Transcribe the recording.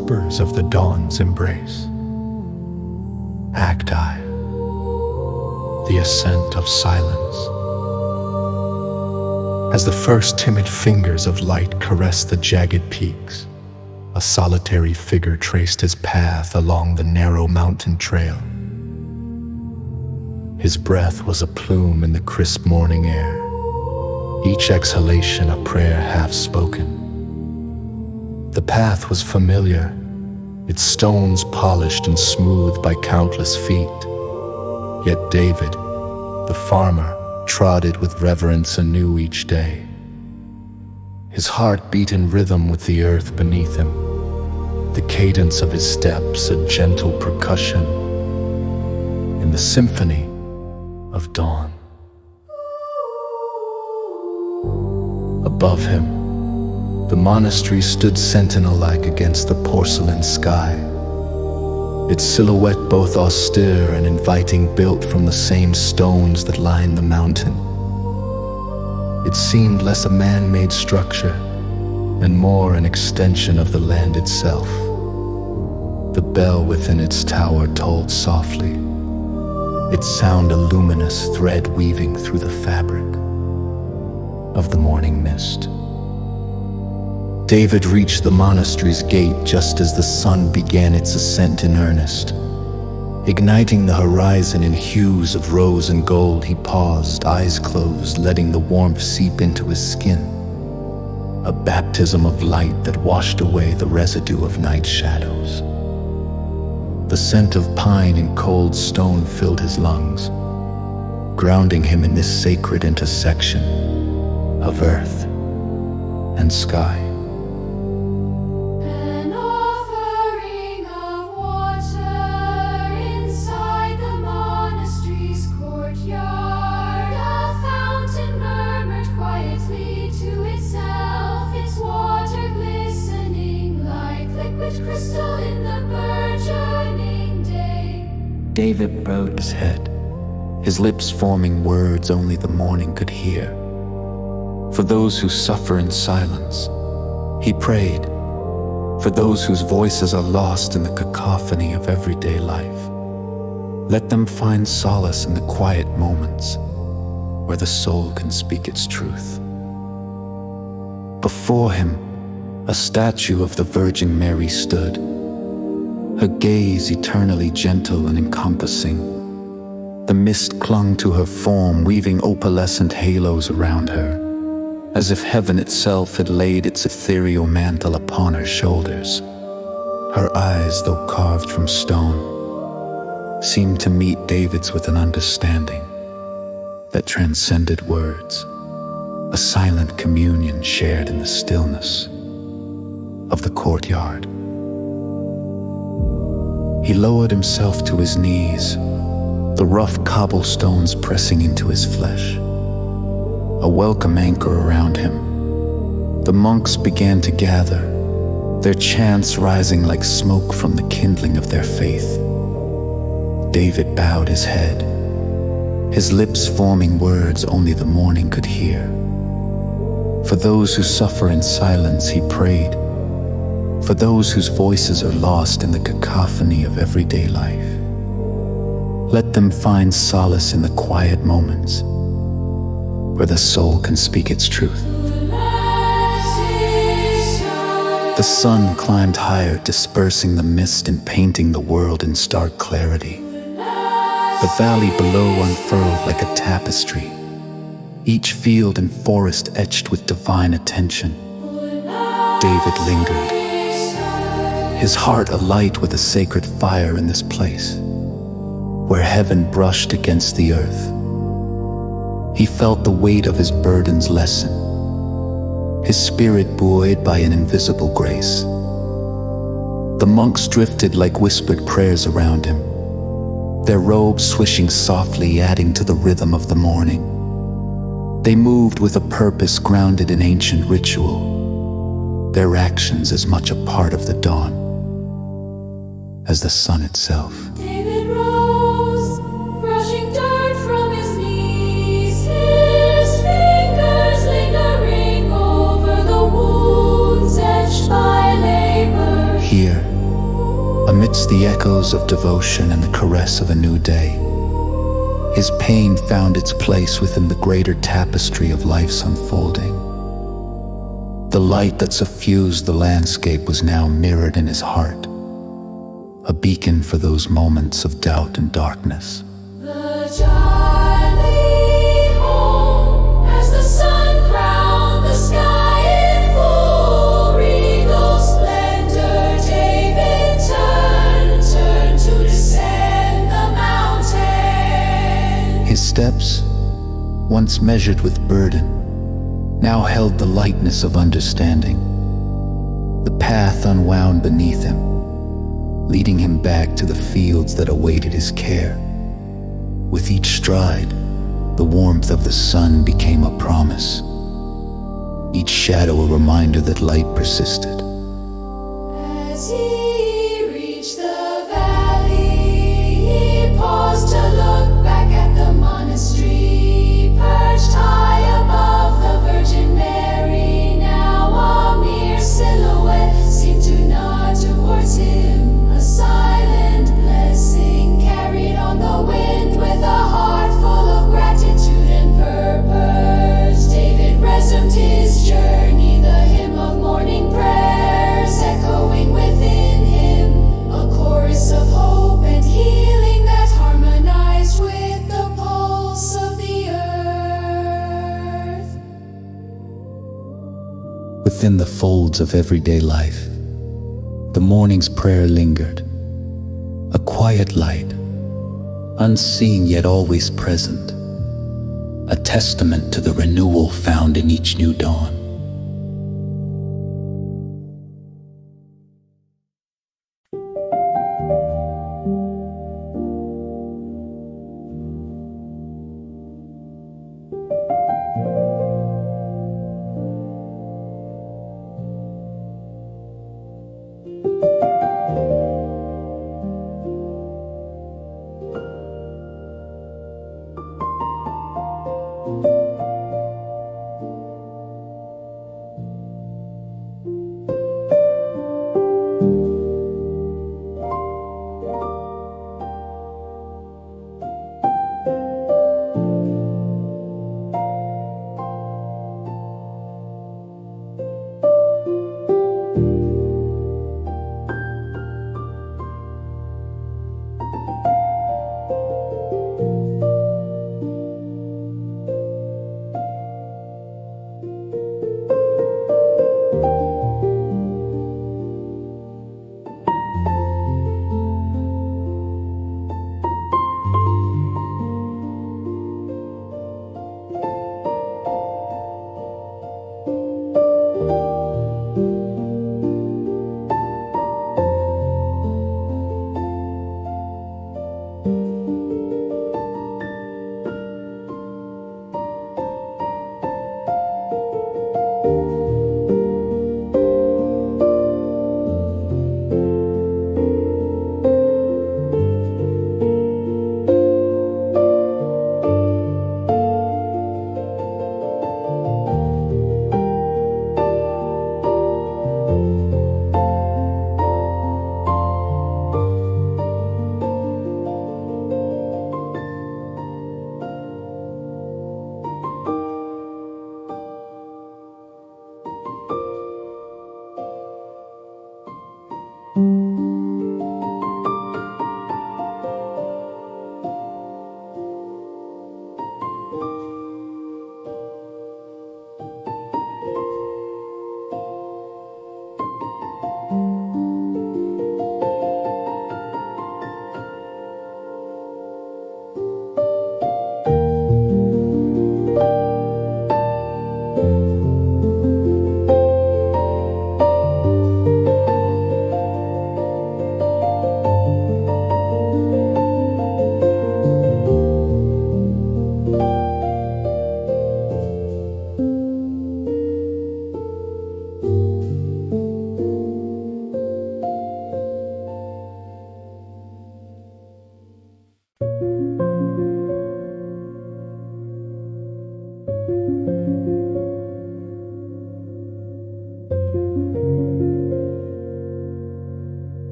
whispers of the dawn's embrace. Act I, the ascent of silence. As the first timid fingers of light caressed the jagged peaks, a solitary figure traced his path along the narrow mountain trail. His breath was a plume in the crisp morning air, each exhalation a prayer half spoken. The path was familiar, its stones polished and smoothed by countless feet. Yet David, the farmer, trod it with reverence anew each day. His heart beat in rhythm with the earth beneath him, the cadence of his steps a gentle percussion in the symphony of dawn. Above him, the monastery stood sentinel-like against the porcelain sky, its silhouette both austere and inviting, built from the same stones that lined the mountain. It seemed less a man-made structure and more an extension of the land itself. The bell within its tower tolled softly, its sound a luminous thread weaving through the fabric of the morning mist. David reached the monastery's gate just as the sun began its ascent in earnest. Igniting the horizon in hues of rose and gold, he paused, eyes closed, letting the warmth seep into his skin, a baptism of light that washed away the residue of night shadows. The scent of pine and cold stone filled his lungs, grounding him in this sacred intersection of earth and sky. An offering of water inside the monastery's courtyard. A fountain murmured quietly to itself, its water glistening like liquid crystal in the burgeoning day. David bowed his head, his lips forming words only the morning could hear. For those who suffer in silence, he prayed. For those whose voices are lost in the cacophony of everyday life, let them find solace in the quiet moments where the soul can speak its truth. Before him, a statue of the Virgin Mary stood, her gaze eternally gentle and encompassing. The mist clung to her form, weaving opalescent halos around her, as if heaven itself had laid its ethereal mantle upon her shoulders. Her eyes, though carved from stone, seemed to meet David's with an understanding that transcended words, a silent communion shared in the stillness of the courtyard. He lowered himself to his knees, the rough cobblestones pressing into his flesh, a welcome anchor around him. The monks began to gather, their chants rising like smoke from the kindling of their faith. David bowed his head, his lips forming words only the morning could hear. For those who suffer in silence, he prayed. For those whose voices are lost in the cacophony of everyday life, let them find solace in the quiet moments where the soul can speak its truth. The sun climbed higher, dispersing the mist and painting the world in stark clarity. The valley below unfurled like a tapestry, each field and forest etched with divine attention. David lingered, his heart alight with a sacred fire in this place, where heaven brushed against the earth. He felt the weight of his burdens lessen, his spirit buoyed by an invisible grace. The monks drifted like whispered prayers around him, their robes swishing softly, adding to the rhythm of the morning. They moved with a purpose grounded in ancient ritual, their actions as much a part of the dawn as the sun itself. David rose, brushing dirt from his knees, his fingers lingering over the wounds etched by labor. Here, echoes of devotion and the caress of a new day. His pain found its place within the greater tapestry of life's unfolding. The light that suffused the landscape was now mirrored in his heart, a beacon for those moments of doubt and darkness. The Charlie home as the sun crowned the sky in full regal splendor. David turned to descend the mountain. His steps, once measured with burden, now held the lightness of understanding. The path unwound beneath him, leading him back to the fields that awaited his care. With each stride, the warmth of the sun became a promise, each shadow a reminder that light persisted. As he reached the valley, he paused to look back at the monastery, perched high above the Virgin Mary. Now a mere silhouette seemed to nod towards him, a silent blessing carried on the wind with a heart full of gratitude and purpose. David resumed his journey, the hymn of morning prayers echoing within him, a chorus of hope and healing that harmonized with the pulse of the earth. Within the folds of everyday life, the morning's prayer lingered, a quiet light, unseen yet always present, a testament to the renewal found in each new dawn.